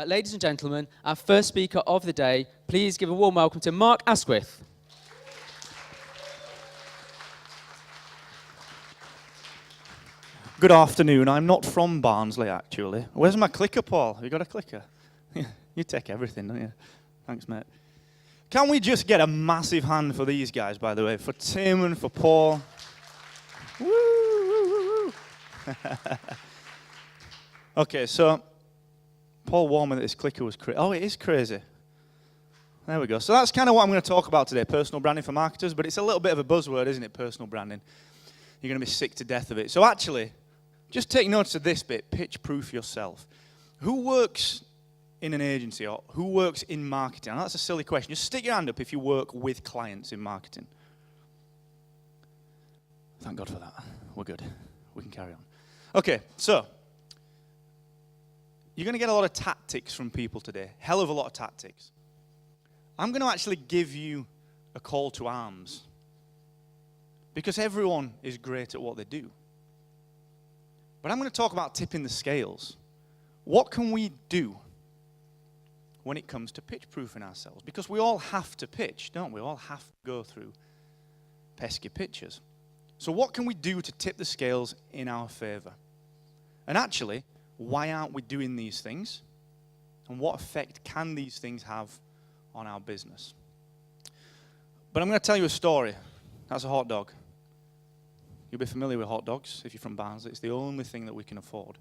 Ladies and gentlemen, our first speaker of the day, please give a warm welcome to Mark Asquith. Good afternoon. I'm not from Barnsley, actually. Where's my clicker, Paul? Have you got a clicker? You take everything, don't you? Thanks, mate. Can we just get a massive hand for these guys, by the way? For Tim and for Paul. Woo, woo, woo, woo. Okay, so Paul warned me that this clicker was crazy. Oh, it is crazy. There we go. So that's kind of what I'm going to talk about today, personal branding for marketers, but it's a little bit of a buzzword, isn't it, personal branding? You're going to be sick to death of it. So actually, just take notice of this bit, pitch-proof yourself. Who works in an agency or who works in marketing? Now, that's a silly question. Just stick your hand up if you work with clients in marketing. Thank God for that. We're good. We can carry on. Okay, so you're going to get a lot of tactics from people today. Hell of a lot of tactics. I'm going to actually give you a call to arms because everyone is great at what they do. But I'm going to talk about tipping the scales. What can we do when it comes to pitch-proofing ourselves? Because we all have to pitch, don't we? We all have to go through pesky pitches. So what can we do to tip the scales in our favor? And actually, why aren't we doing these things? And what effect can these things have on our business? But I'm going to tell you a story. That's a hot dog. You'll be familiar with hot dogs if you're from Barnsley. It's the only thing that we can afford.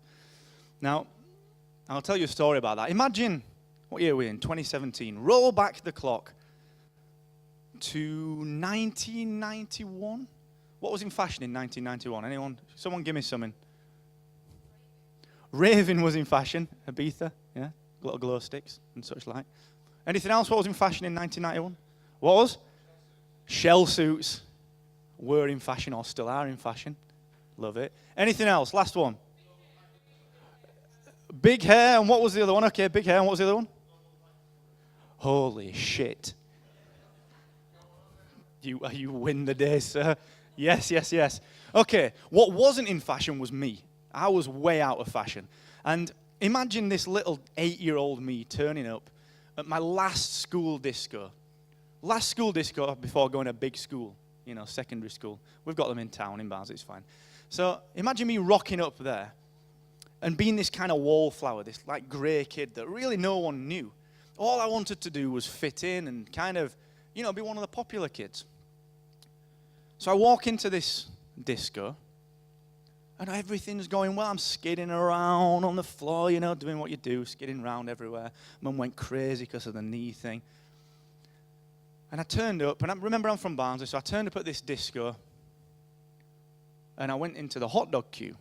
Now, I'll tell you a story about that. Imagine, what year are we in? 2017. Roll back the clock to 1991. What was in fashion in 1991? Anyone? Someone give me something. Raving was in fashion. Ibiza, yeah. Little glow sticks and such like. Anything else? What was in fashion in 1991? What was? Shell suits were in fashion or still are in fashion. Love it. Anything else? Last one. Big hair, and what was the other one? Okay, big hair, and what was the other one? Holy shit. You win the day, sir. Yes, yes, yes. Okay, what wasn't in fashion was me. I was way out of fashion. And imagine this little 8-year-old me turning up at my last school disco. Last school disco before going to big school, secondary school. We've got them in town, in Barnsley, it's fine. So imagine me rocking up there and being this kind of wallflower, this like grey kid that really no one knew. All I wanted to do was fit in and kind of, be one of the popular kids. So I walk into this disco, and everything's going well. I'm skidding around on the floor, doing what you do, skidding around everywhere. Mum went crazy because of the knee thing. And I turned up, and I remember I'm from Barnsley, so I turned up at this disco, and I went into the hot dog queue.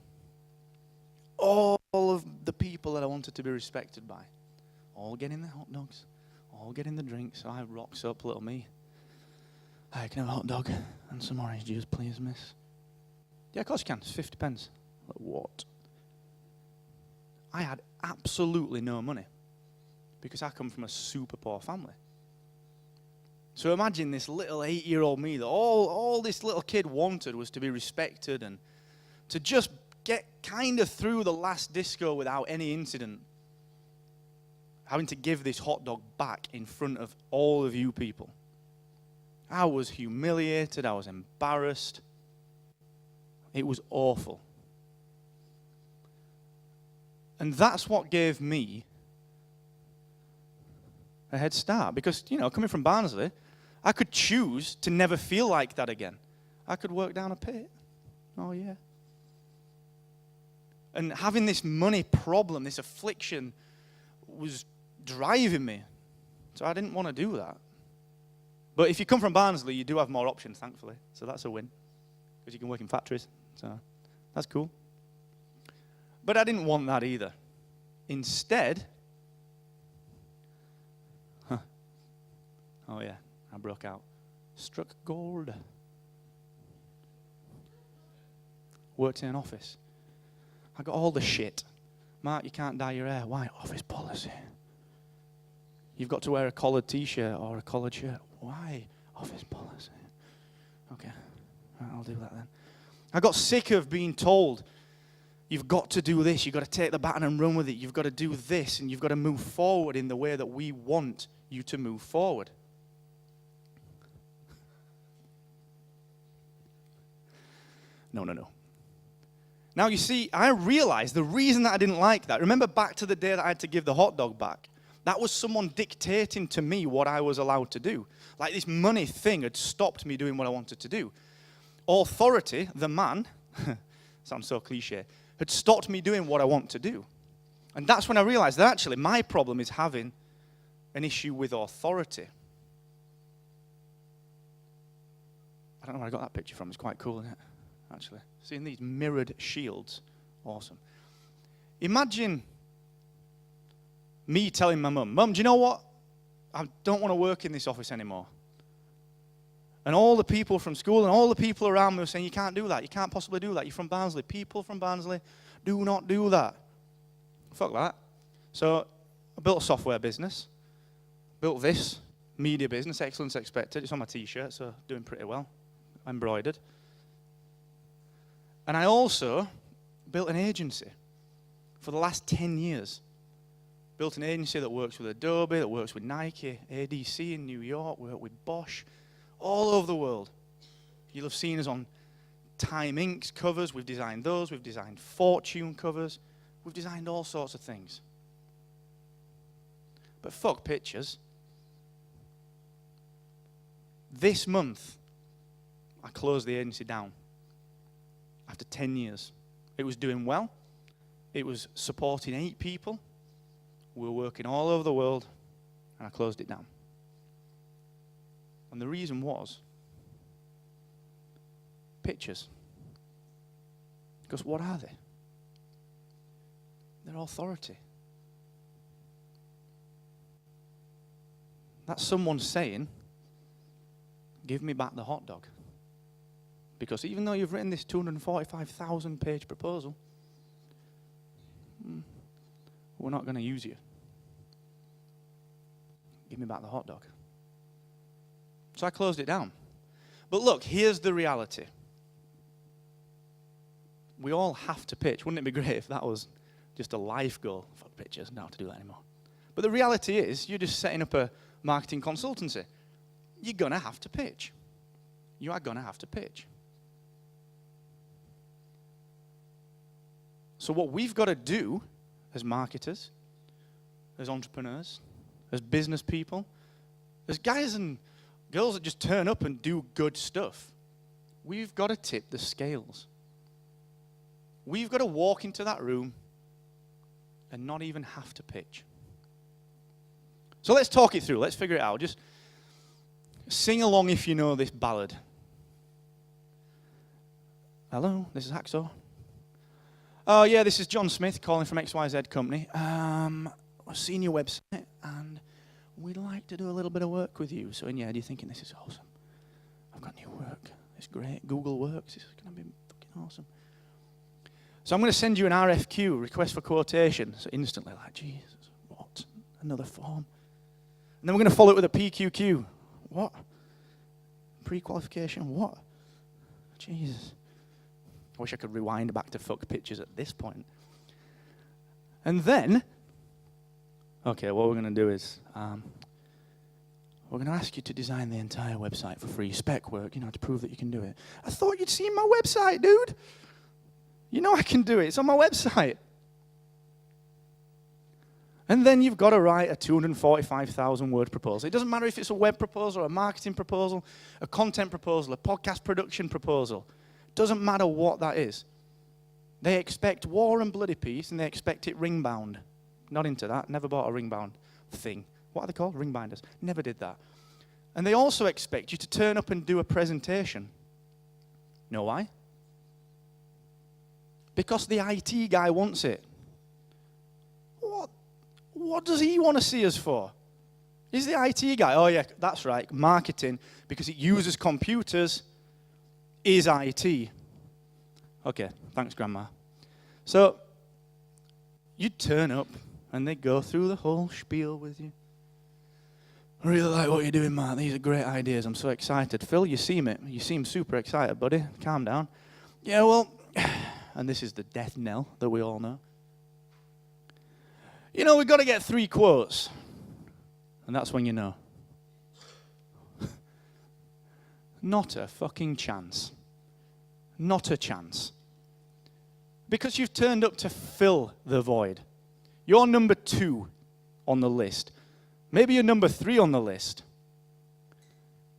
All of the people that I wanted to be respected by, all getting the hot dogs, all getting the drinks. So I rocks up, little me. Hi, can I have a hot dog and some orange juice, please, miss? Yeah, of course you can. It's 50 pence. Like, what? I had absolutely no money because I come from a super poor family. So imagine this little 8-year-old me that all this little kid wanted was to be respected and to just get kind of through the last disco without any incident. Having to give this hot dog back in front of all of you people. I was humiliated. I was embarrassed. It was awful. And that's what gave me a head start. Because, coming from Barnsley, I could choose to never feel like that again. I could work down a pit. Oh, yeah. And having this money problem, this affliction, was driving me. So I didn't want to do that. But if you come from Barnsley, you do have more options, thankfully. So that's a win. Because you can work in factories. So that's cool. But I didn't want that either. Instead, oh yeah, I broke out. Struck gold. Worked in an office. I got all the shit. Mark, you can't dye your hair. Why? Office policy. You've got to wear a collared t-shirt or a collared shirt. Why? Office policy. Okay, I'll do that then. I got sick of being told, You've got to do this. You've got to take the baton and run with it. You've got to do this, and you've got to move forward in the way that we want you to move forward. No. Now, you see, I realized the reason that I didn't like that, remember back to the day that I had to give the hot dog back? That was someone dictating to me what I was allowed to do. Like this money thing had stopped me doing what I wanted to do. Authority, the man, sounds so cliche, had stopped me doing what I want to do. And that's when I realized that actually my problem is having an issue with authority. I don't know where I got that picture from. It's quite cool, isn't it? Actually, seeing these mirrored shields, awesome. Imagine me telling my mum, do you know what? I don't want to work in this office anymore. And all the people from school and all the people around me were saying, you can't do that. You can't possibly do that. You're from Barnsley. People from Barnsley, do not do that. Fuck that. So I built a software business. Built this media business, excellence expected. It's on my t-shirt, so doing pretty well. Embroidered. And I also built an agency for the last 10 years. Built an agency that works with Adobe, that works with Nike, ADC in New York, worked with Bosch, all over the world. You'll have seen us on Time Inc.'s covers. We've designed those. We've designed Fortune covers. We've designed all sorts of things. But fuck pictures. This month, I closed the agency down. After 10 years. It was doing well. It was supporting 8 people. We were working all over the world, and I closed it down. And the reason was pictures. Because what are they? They're authority. That's someone saying, give me back the hot dog. Because even though you've written this 245,000 page proposal, we're not going to use you. Give me back the hot dog. So I closed it down. But look, here's the reality. We all have to pitch. Wouldn't it be great if that was just a life goal? Fuck pitches, I don't have to do that anymore. But the reality is, you're just setting up a marketing consultancy. You're going to have to pitch. You are going to have to pitch. So what we've got to do as marketers, as entrepreneurs, as business people, as guys and girls that just turn up and do good stuff, we've got to tip the scales. We've got to walk into that room and not even have to pitch. So let's talk it through. Let's figure it out. Just sing along if you know this ballad. Hello, this is Hacksaw. Oh, yeah, this is John Smith calling from XYZ Company. I've seen your website, and we'd like to do a little bit of work with you. So in your head, you're thinking, this is awesome. I've got new work. It's great. Google Works. This is going to be fucking awesome. So I'm going to send you an RFQ, request for quotation. So instantly, like, Jesus, what? Another form. And then we're going to follow it with a PQQ. What? Pre-qualification? What? Jesus. I wish I could rewind back to fuck pictures at this point. And then, okay, what we're going to do is, we're going to ask you to design the entire website for free. Spec work, to prove that you can do it. I thought you'd seen my website, dude. You know I can do it. It's on my website. And then you've got to write a 245,000 word proposal. It doesn't matter if it's a web proposal, or a marketing proposal, a content proposal, a podcast production proposal. Doesn't matter what that is. They expect War and Bloody Peace, and they expect it ring-bound. Not into that. Never bought a ring-bound thing. What are they called? Ring binders. Never did that. And they also expect you to turn up and do a presentation. Know why? Because the IT guy wants it. What does he want to see us for? He's the IT guy. Oh, yeah, that's right. Marketing, because it uses computers, is IT. Okay, thanks, Grandma. So, you turn up, and they go through the whole spiel with you. I really like what you're doing, Mark. These are great ideas. I'm so excited. Phil, you seem super excited, buddy. Calm down. Yeah, well, and this is the death knell that we all know. You know, we've got to get 3 quotes. And that's when you know. Not a fucking chance. Not a chance. Because you've turned up to fill the void. You're number 2 on the list. Maybe you're number 3 on the list.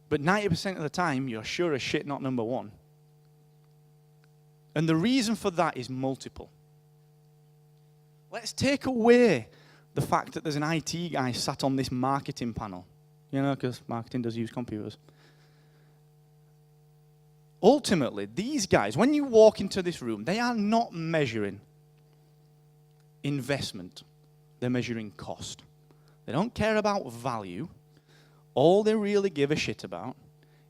But 90% of the time, you're sure as shit not number 1. And the reason for that is multiple. Let's take away the fact that there's an IT guy sat on this marketing panel. You know, because marketing does use computers. Ultimately, these guys, when you walk into this room, they are not measuring investment. They're measuring cost. They don't care about value. All they really give a shit about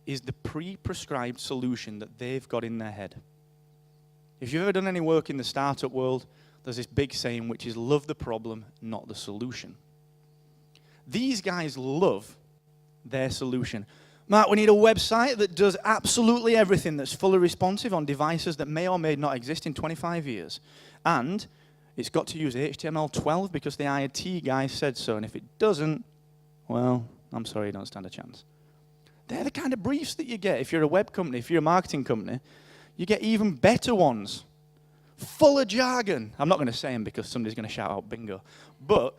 is the pre-prescribed solution that they've got in their head. If you've ever done any work in the startup world, there's this big saying which is love the problem, not the solution. These guys love their solution. Mark, we need a website that does absolutely everything, that's fully responsive on devices that may or may not exist in 25 years. And it's got to use HTML12 because the IT guy said so. And if it doesn't, well, I'm sorry, you don't stand a chance. They're the kind of briefs that you get if you're a web company, if you're a marketing company. You get even better ones, full of jargon. I'm not going to say them because somebody's going to shout out bingo. But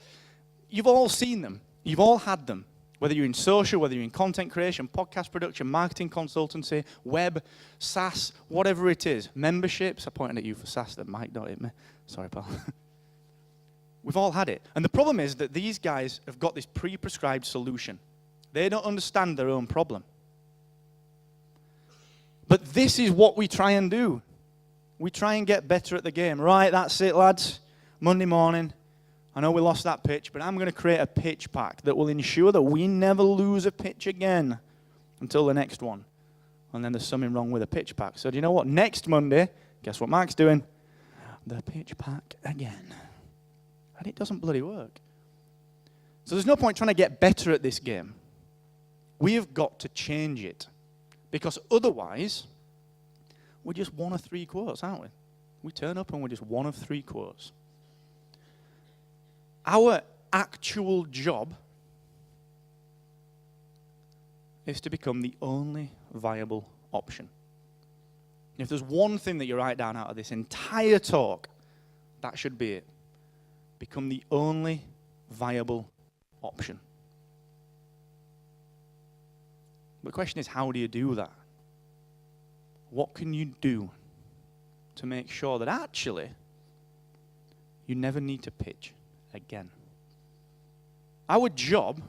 you've all seen them. You've all had them. Whether you're in social, whether you're in content creation, podcast production, marketing consultancy, web, SaaS, whatever it is. Memberships. I pointed at you for SaaS. That mic don't hit me. Sorry, pal. We've all had it. And the problem is that these guys have got this pre-prescribed solution. They don't understand their own problem. But this is what we try and do. We try and get better at the game. Right, that's it, lads. Monday morning. I know we lost that pitch, but I'm going to create a pitch pack that will ensure that we never lose a pitch again until the next one. And then there's something wrong with the pitch pack. So do you know what? Next Monday, guess what Mark's doing? The pitch pack again. And it doesn't bloody work. So there's no point trying to get better at this game. We have got to change it. Because otherwise, we're just 1 of 3 quotes, aren't we? We turn up and we're just 1 of 3 quotes. Our actual job is to become the only viable option. If there's one thing that you write down out of this entire talk, that should be it. Become the only viable option. But the question is, how do you do that? What can you do to make sure that actually you never need to pitch again? Our job,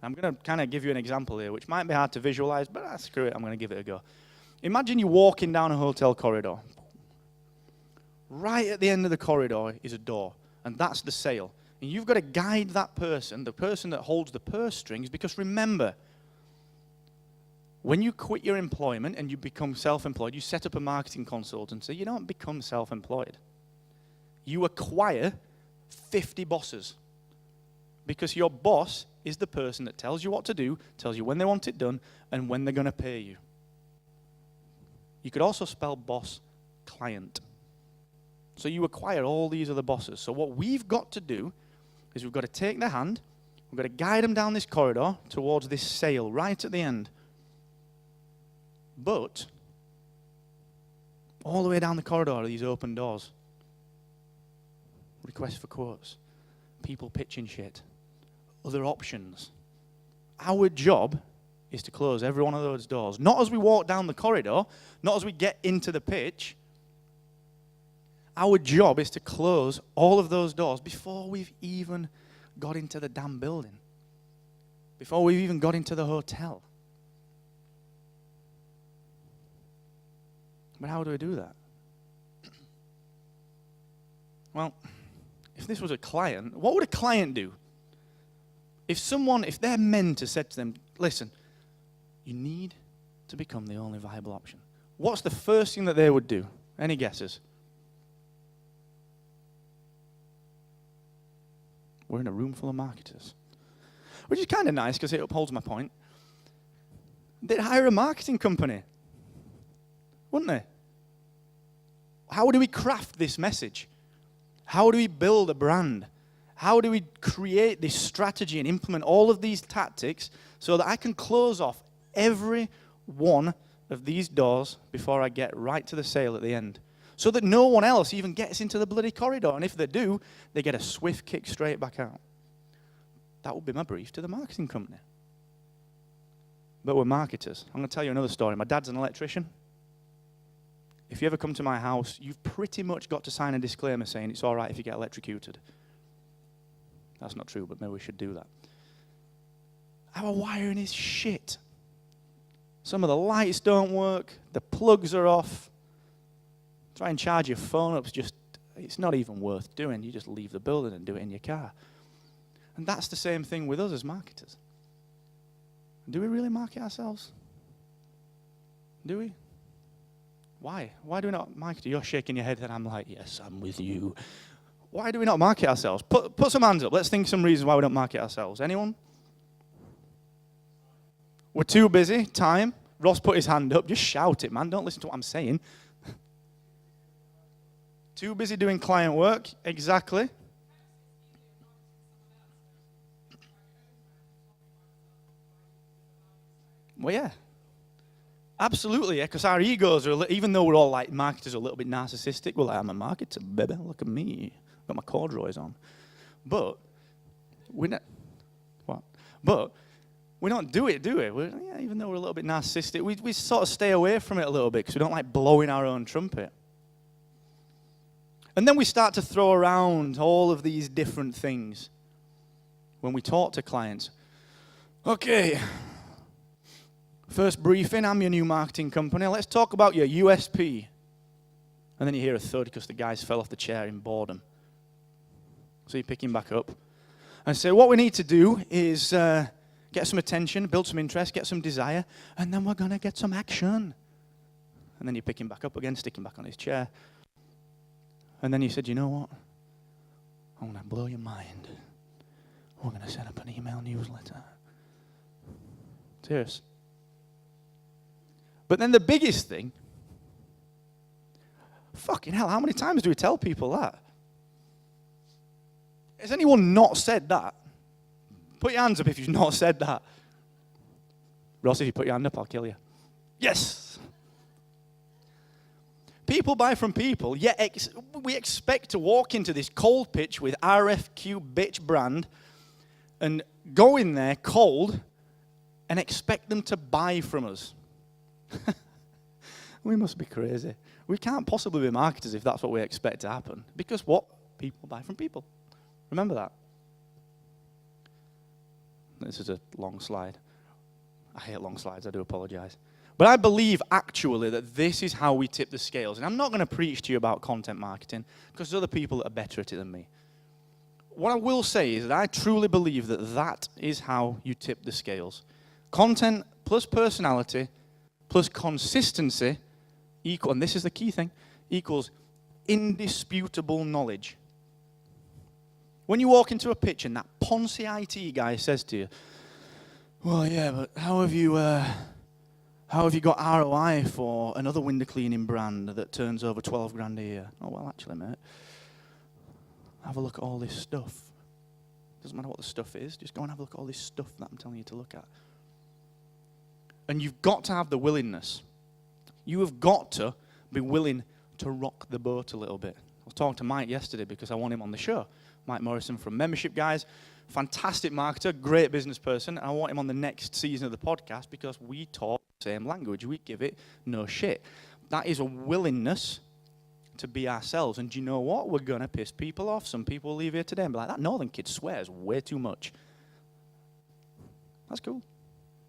I'm going to kind of give you an example here, which might be hard to visualize, but screw it, I'm going to give it a go. Imagine you're walking down a hotel corridor. Right at the end of the corridor is a door, and that's the sale. And you've got to guide that person, the person that holds the purse strings, because remember, when you quit your employment and you become self-employed, you set up a marketing consultancy, you don't become self-employed. You acquire 50 bosses because your boss is the person that tells you what to do, tells you when they want it done, and when they're going to pay you. You could also spell boss client. So you acquire all these other bosses. So what we've got to do is we've got to take their hand, we've got to guide them down this corridor towards this sale right at the end. But all the way down the corridor are these open doors. Requests for quotes. People pitching shit. Other options. Our job is to close every one of those doors. Not as we walk down the corridor, not as we get into the pitch. Our job is to close all of those doors before we've even got into the damn building. Before we've even got into the hotel. But how do we do that? Well, if this was a client, what would a client do? If their mentor said to them, listen, you need to become the only viable option. What's the first thing that they would do? Any guesses? We're in a room full of marketers. Which is kind of nice because it upholds my point. They'd hire a marketing company, wouldn't they? How do we craft this message? How do we build a brand? How do we create this strategy and implement all of these tactics so that I can close off every one of these doors before I get right to the sale at the end? So that no one else even gets into the bloody corridor. And if they do, they get a swift kick straight back out. That would be my brief to the marketing company. But we're marketers. I'm going to tell you another story. My dad's an electrician. If you ever come to my house, you've pretty much got to sign a disclaimer saying it's all right if you get electrocuted. That's not true, but maybe we should do that. Our wiring is shit. Some of the lights don't work. The plugs are off. Try and charge your phone up. It's not even worth doing. You just leave the building and do it in your car. And that's the same thing with us as marketers. Do we really market ourselves? Do we? Why? Why do we not market? You're shaking your head and I'm like, yes, I'm with you. Why do we not market ourselves? Put some hands up. Let's think some reasons why we don't market ourselves. Anyone? We're too busy. Time. Ross put his hand up. Just shout it, man. Don't listen to what I'm saying. Too busy doing client work. Exactly. Well, yeah. Absolutely, yeah, because our egos are, even though we're all like marketers, are a little bit narcissistic. We're like, I'm a marketer, baby. Look at me. Got my corduroys on. But we don't. What? But we don't do it, do we? Even though we're a little bit narcissistic, we sort of stay away from it a little bit because we don't like blowing our own trumpet. And then we start to throw around all of these different things when we talk to clients. Okay, first briefing, I'm your new marketing company. Let's talk about your USP. And then you hear a thud because the guys fell off the chair in boredom. So you pick him back up and say, what we need to do is get some attention, build some interest, get some desire, and then we're going to get some action. And then you pick him back up again, stick him back on his chair. And then you said, you know what? I'm going to blow your mind. We're going to set up an email newsletter. Serious. But then the biggest thing, fucking hell, how many times do we tell people that? Has anyone not said that? Put your hands up if you've not said that. Ross, if you put your hand up, I'll kill you. Yes! People buy from people, yet we expect to walk into this cold pitch with RFQ bitch brand and go in there cold and expect them to buy from us. We must be crazy. We can't possibly be marketers if that's what we expect to happen. Because what? People buy from people. Remember that. This is a long slide. I hate long slides, I do apologize. But I believe actually that this is how we tip the scales. And I'm not going to preach to you about content marketing because there's other people that are better at it than me. What I will say is that I truly believe that that is how you tip the scales. Content plus personality plus consistency equal, and this is the key thing, equals indisputable knowledge. When you walk into a pitch and that Ponzi IT guy says to you, well, yeah, but how have you got ROI for another window cleaning brand that turns over 12 grand a year? Oh, well, actually, mate, have a look at all this stuff. Doesn't matter what the stuff is, just go and have a look at all this stuff that I'm telling you to look at. And you've got to have the willingness. You have got to be willing to rock the boat a little bit. I was talking to Mike yesterday because I want him on the show. Mike Morrison from Membership Guys, fantastic marketer, great business person. And I want him on the next season of the podcast because we talk the same language. We give it no shit. That is a willingness to be ourselves. And do you know what? We're going to piss people off. Some people will leave here today and be like, that northern kid swears way too much. That's cool.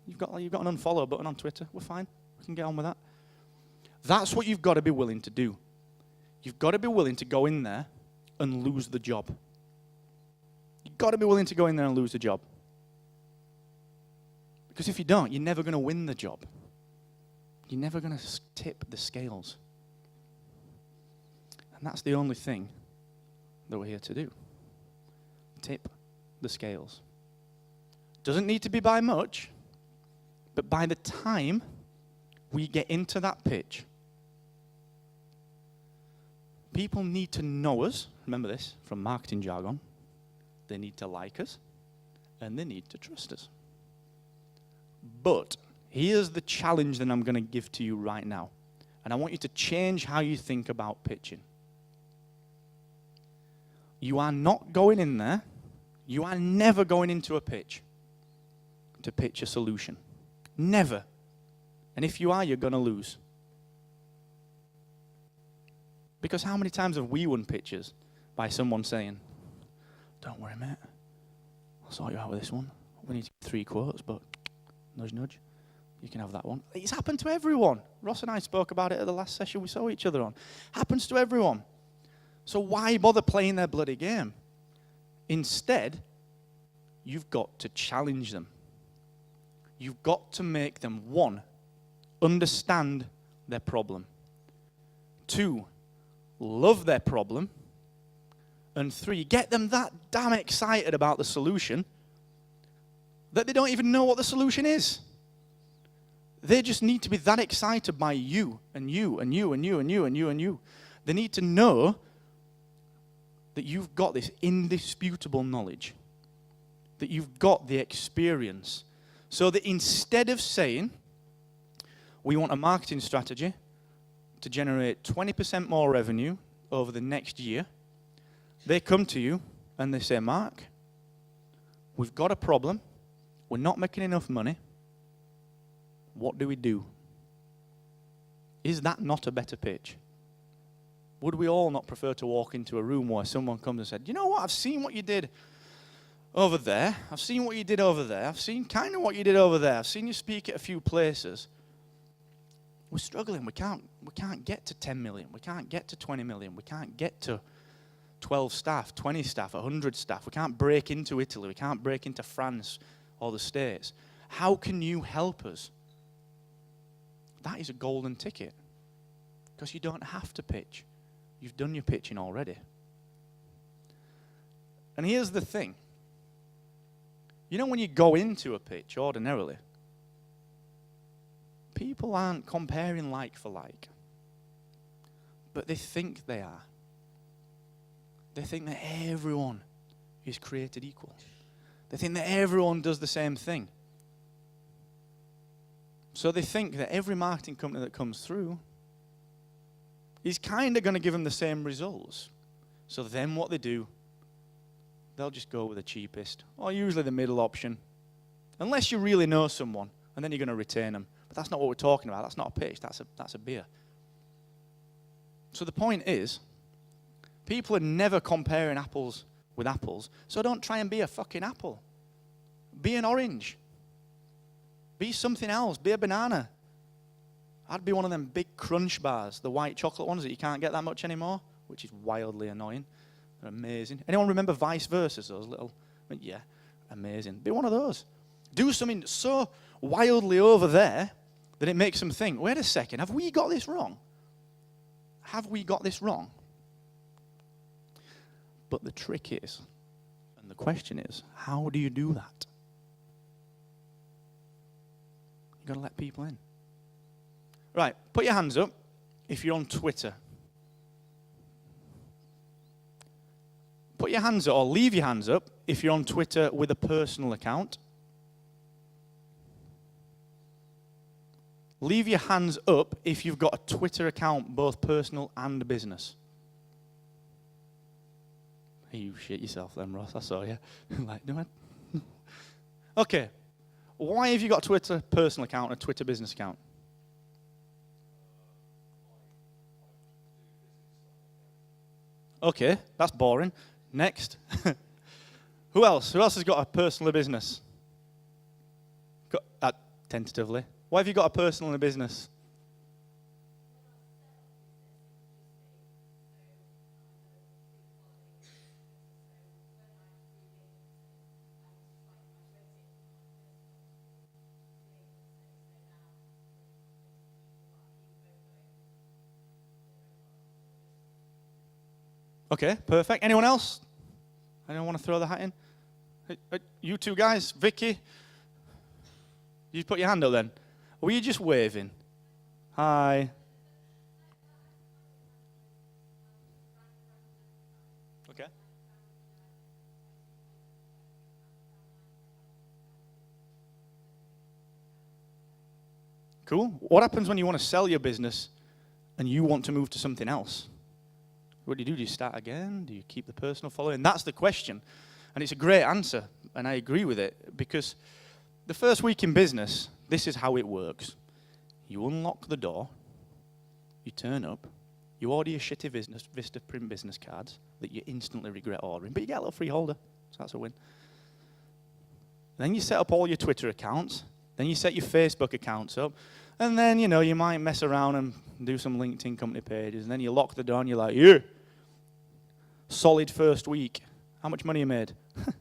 You've got an unfollow button on Twitter. We're fine. We can get on with that. That's what you've got to be willing to do. You've got to be willing to go in there and lose the job. You've got to be willing to go in there and lose the job. Because if you don't, you're never going to win the job. You're never going to tip the scales. And that's the only thing that we're here to do. Tip the scales. Doesn't need to be by much, but by the time we get into that pitch, People need to know us. Remember this from marketing jargon. They need to like us, and they need to trust us. But here's the challenge that I'm going to give to you right now. And I want you to change how you think about pitching. You are not going in there. You are never going into a pitch to pitch a solution. Never. And if you are, you're going to lose. Because how many times have we won pitches by someone saying, don't worry, mate, I'll sort you out with this one. We need 3 quotes, but nudge, nudge, you can have that one. It's happened to everyone. Ross and I spoke about it at the last session we saw each other on. Happens to everyone. So why bother playing their bloody game? Instead, you've got to challenge them. You've got to make them, 1, understand their problem. 2, love their problem. And 3, get them that damn excited about the solution that they don't even know what the solution is. They just need to be that excited by you and you and you and you and you and you and you. They need to know that you've got this indisputable knowledge, that you've got the experience, so that instead of saying, we want a marketing strategy to generate 20% more revenue over the next year, they come to you and they say, Mark, we've got a problem. We're not making enough money. What do we do? Is that not a better pitch? Would we all not prefer to walk into a room where someone comes and said, you know what, I've seen what you did over there. I've seen what you did over there. I've seen kind of what you did over there. I've seen you speak at a few places. We're struggling. We can't get to 10 million. We can't get to 20 million. We can't get to 12 staff, 20 staff, 100 staff. We can't break into Italy. We can't break into France or the States. How can you help us? That is a golden ticket, because you don't have to pitch. You've done your pitching already. And here's the thing. You know, when you go into a pitch ordinarily, people aren't comparing like for like, but they think they are. They think that everyone is created equal. They think that everyone does the same thing. So they think that every marketing company that comes through is kind of going to give them the same results. So then what they do, they'll just go with the cheapest, or usually the middle option, unless you really know someone, and then you're going to retain them. But that's not what we're talking about. That's not a pitch. That's a beer. So the point is, people are never comparing apples with apples, so don't try and be a fucking apple. Be an orange. Be something else. Be a banana. I'd be one of them big crunch bars, the white chocolate ones that you can't get that much anymore, which is wildly annoying. They're amazing. Anyone remember Vice Versa, those little, yeah, amazing. Be one of those. Do something so wildly over there that it makes them think, wait a second, have we got this wrong? Have we got this wrong? But the trick is, and the question is, how do you do that? You've got to let people in. Right, put your hands up if you're on Twitter. Put your hands up, or leave your hands up if you're on Twitter with a personal account. Leave your hands up if you've got a Twitter account, both personal and business. You shit yourself then, Ross. I saw you. Like, no, okay. Why have you got a Twitter personal account and a Twitter business account? Okay, that's boring. Next. Who else? Who else has got a personal or business? Tentatively. Why have you got a personal and a business? Okay, perfect. Anyone else? Anyone want to throw the hat in? You two guys, Vicky, you put your hand up then. Or were you just waving? Hi. Okay. Cool. What happens when you want to sell your business and you want to move to something else? What do? Do you start again? Do you keep the personal following? That's the question. And it's a great answer, and I agree with it, because the first week in business, this is how it works. You unlock the door, you turn up, you order your shitty Vista print business cards that you instantly regret ordering, but you get a little free holder, so that's a win. Then you set up all your Twitter accounts, then you set your Facebook accounts up, and then, you might mess around and do some LinkedIn company pages, and then you lock the door and you're like, yeah, solid first week. How much money you made? You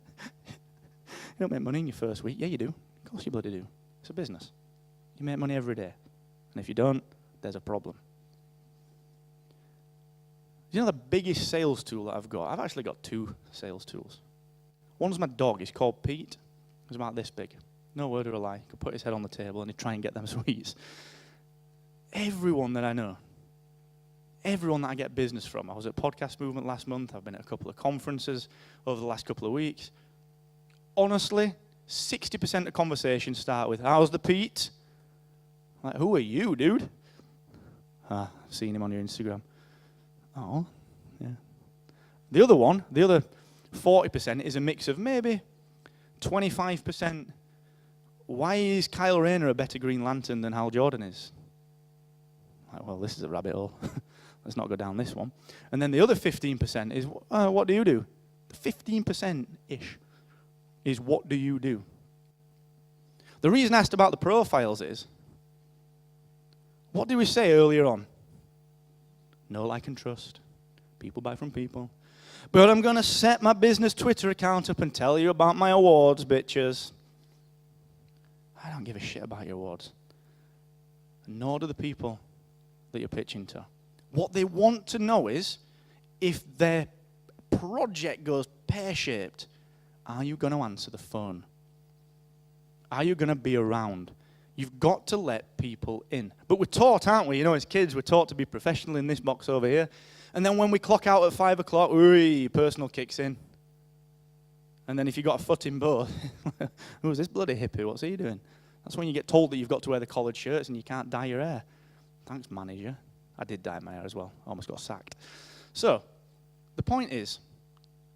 don't make money in your first week. Yeah, you do. Of course you bloody do. It's a business. You make money every day. And if you don't, there's a problem. The biggest sales tool that I've got? I've actually got 2 sales tools. One's my dog. He's called Pete. He's about this big. No word or a lie. He could put his head on the table and he'd try and get them sweets. Everyone that I know, everyone that I get business from. I was at Podcast Movement last month. I've been at a couple of conferences over the last couple of weeks. Honestly, 60% of conversations start with, how's the Pete? Like, who are you, dude? I've seen him on your Instagram. Oh, yeah. The other 40% is a mix of maybe 25%, why is Kyle Rayner a better Green Lantern than Hal Jordan is? Like, well, this is a rabbit hole. Let's not go down this one. And then the other 15% is, what do you do? The 15%-ish is, what do you do? The reason I asked about the profiles is, what did we say earlier on? Know, like, and trust. People buy from people. But I'm going to set my business Twitter account up and tell you about my awards, bitches. I don't give a shit about your awards. Nor do the people that you're pitching to. What they want to know is, if their project goes pear-shaped, are you going to answer the phone? Are you going to be around? You've got to let people in. But we're taught, aren't we? As kids, we're taught to be professional in this box over here. And then when we clock out at 5 o'clock, personal kicks in. And then if you've got a foot in both, who's this bloody hippie? What's he doing? That's when you get told that you've got to wear the collared shirts and you can't dye your hair. Thanks, manager. I did dye my hair as well. Almost got sacked. So, the point is,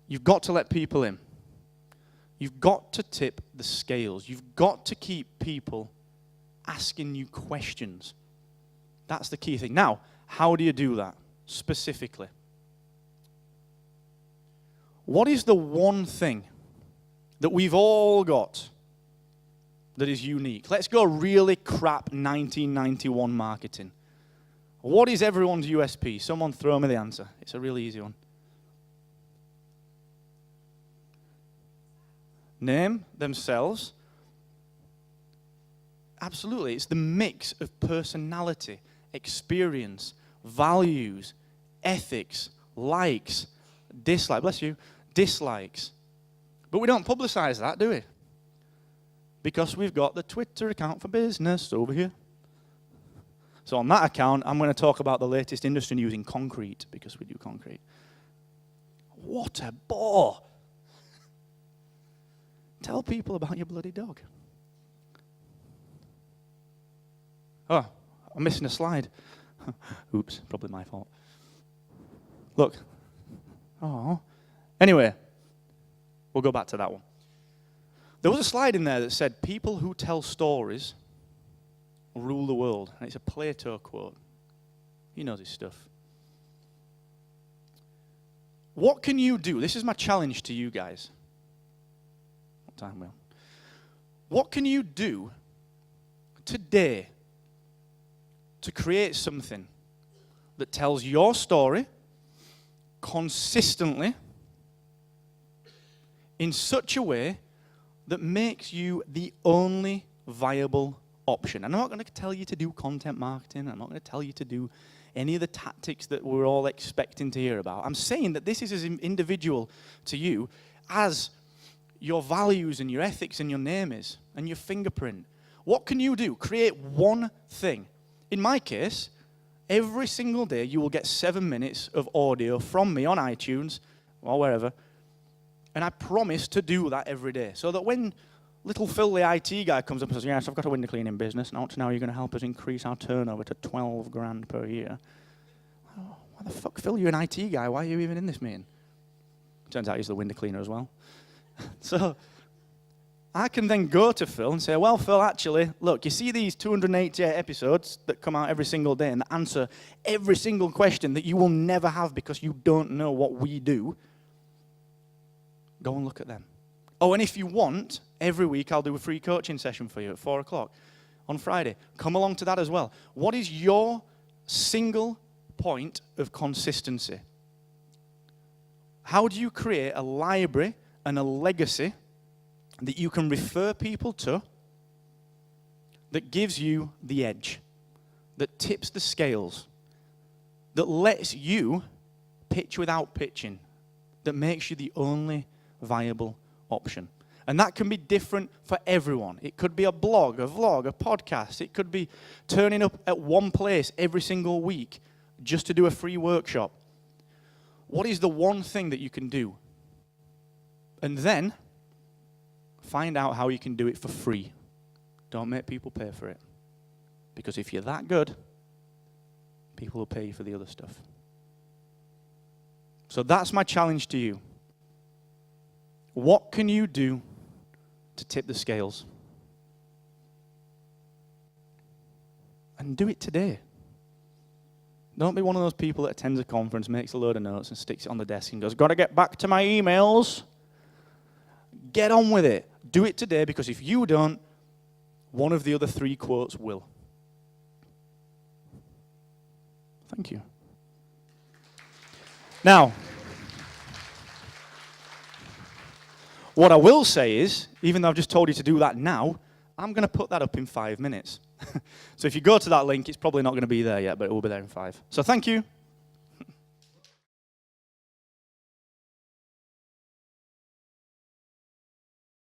you've got to let people in. You've got to tip the scales. You've got to keep people asking you questions. That's the key thing. Now, how do you do that specifically? What is the one thing that we've all got that is unique? Let's go really crap 1991 marketing. What is everyone's USP? Someone throw me the answer. It's a really easy one. Name themselves. Absolutely. It's the mix of personality, experience, values, ethics, likes, dislikes. Bless you. Dislikes. But we don't publicize that, do we? Because we've got the Twitter account for business over here. So on that account, I'm going to talk about the latest industry news in concrete, because we do concrete. What a bore. Tell people about your bloody dog. Oh, I'm missing a slide. Oops, probably my fault. Look. Oh. Anyway, we'll go back to that one. There was a slide in there that said, people who tell stories rule the world. And it's a Plato quote. He knows his stuff. What can you do? This is my challenge to you guys. What time will? What can you do today to create something that tells your story consistently in such a way that makes you the only viable option? I'm not going to tell you to do content marketing. I'm not going to tell you to do any of the tactics that we're all expecting to hear about. I'm saying that this is as individual to you as your values and your ethics and your name is, and your fingerprint. What can you do? Create one thing. In my case, every single day you will get 7 minutes of audio from me on iTunes or wherever. And I promise to do that every day. So that when little Phil, the IT guy, comes up and says, yes, I've got a window cleaning business, and now you're going to help us increase our turnover to 12 grand per year. Oh, why the fuck, Phil, you're an IT guy. Why are you even in this meeting? Turns out he's the window cleaner as well. So I can then go to Phil and say, well, Phil, actually, look, you see these 288 episodes that come out every single day and that answer every single question that you will never have because you don't know what we do. Go and look at them. Oh, and if you want, every week I'll do a free coaching session for you at 4 o'clock on Friday. Come along to that as well. What is your single point of consistency? How do you create a library and a legacy that you can refer people to that gives you the edge, that tips the scales, that lets you pitch without pitching, that makes you the only viable option? And that can be different for everyone. It could be a blog, a vlog, a podcast. It could be turning up at one place every single week just to do a free workshop. What is the one thing that you can do? And then find out how you can do it for free. Don't make people pay for it. Because if you're that good, people will pay you for the other stuff. So that's my challenge to you. What can you do to tip the scales? And do it today. Don't be one of those people that attends a conference, makes a load of notes and sticks it on the desk and goes, got to get back to my emails. Get on with it. Do it today, because if you don't, one of the other 3 quotes will. Thank you. Now, what I will say is, even though I've just told you to do that now, I'm going to put that up in 5 minutes. So if you go to that link, it's probably not going to be there yet, but it will be there in 5. So thank you.